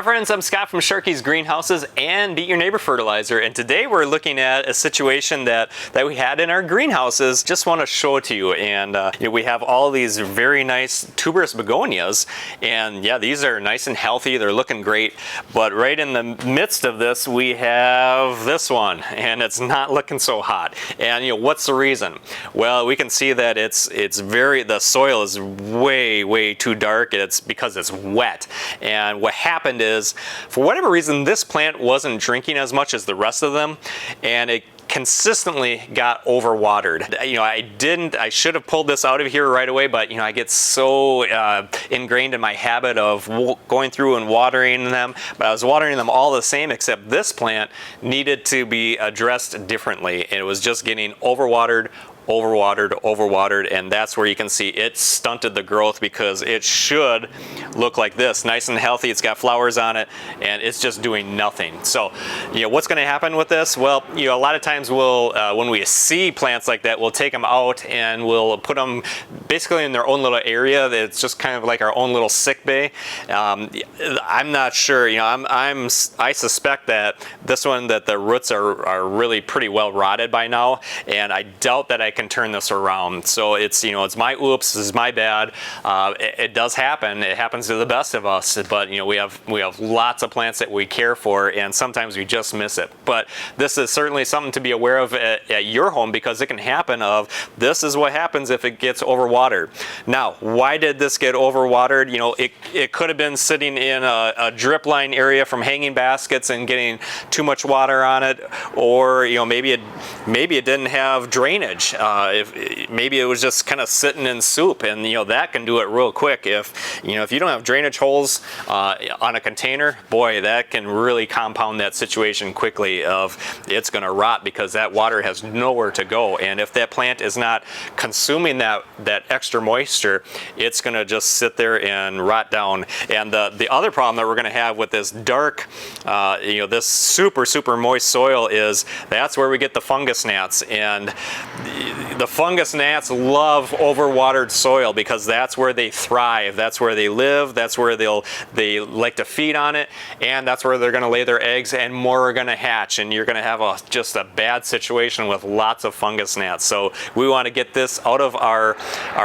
Hi friends, I'm Scott from Sharky's Greenhouses and Beat Your Neighbor Fertilizer, and today we're looking at a situation that we had in our greenhouses. Just want to show it to you. And we have all these very nice tuberous begonias, and yeah, these are nice and healthy, they're looking great, but right in the midst of this we have this one, and it's not looking so hot. And what's the reason? Well, we can see that the soil is way too dark. It's because it's wet. And what happened is, for whatever reason, this plant wasn't drinking as much as the rest of them, and it consistently got overwatered. I should have pulled this out of here right away, but I get so ingrained in my habit of going through and watering them. But I was watering them all the same, except this plant needed to be addressed differently. It was just getting overwatered, and that's where you can see it stunted the growth, because it should look like this, nice and healthy. It's got flowers on it, and it's just doing nothing. So what's going to happen with this? Well, a lot of times we'll when we see plants like that, we'll take them out and we'll put them basically in their own little area. It's just kind of like our own little sick bay. I'm not sure. I suspect that this one, that the roots are really pretty well rotted by now, and I doubt that I can turn this around. So it's my oops, this is my bad. It does happen. It happens to the best of us. But we have lots of plants that we care for, and sometimes we just miss it. But this is certainly something to be aware of at your home, because it can happen. This is what happens if it gets overwatered. Now, why did this get overwatered? It could have been sitting in a drip line area from hanging baskets and getting too much water on it, or maybe it didn't have drainage. Maybe it was just kind of sitting in soup, and that can do it real quick. If you don't have drainage holes on a container, boy, that can really compound that situation quickly. It's going to rot because that water has nowhere to go, and if that plant is not consuming that extra moisture, it's going to just sit there and rot down. And the other problem that we're going to have with this dark, this super moist soil is that's where we get the fungus gnats. And the fungus gnats love overwatered soil because that's where they thrive, that's where they live, that's where they like to feed on it, and that's where they're going to lay their eggs, and more are going to hatch, and you're going to have just a bad situation with lots of fungus gnats. So we want to get this out of our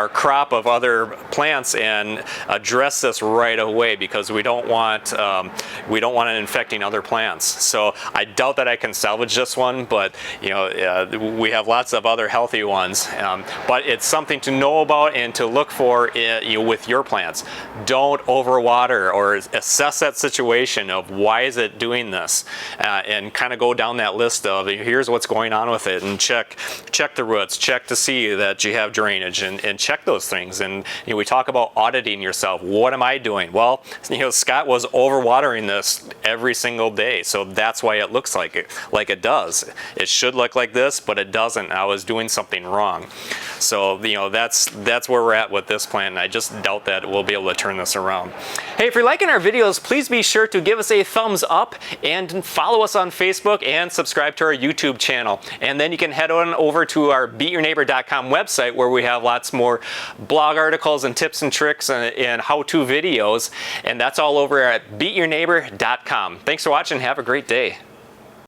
crop of other plants and address this right away, because we don't want it infecting other plants. So I doubt that I can salvage this one, but we have lots of other healthy ones. But it's something to know about and to look for with your plants. Don't overwater, or assess that situation of why is it doing this, and kind of go down that list of here's what's going on with it, and check the roots, check to see that you have drainage, and check those things. And we talk about auditing yourself. What am I doing? Well, Scott was overwatering this every single day, so that's why it looks like it does. It should look like this, but it doesn't. I was doing something wrong. So that's where we're at with this plant, and I just doubt that we'll be able to turn this around. Hey, if you're liking our videos, please be sure to give us a thumbs up and follow us on Facebook and subscribe to our YouTube channel. And then you can head on over to our beatyourneighbor.com website, where we have lots more blog articles and tips and tricks and how-to videos, and that's all over at beatyourneighbor.com. Thanks for watching. Have a great day.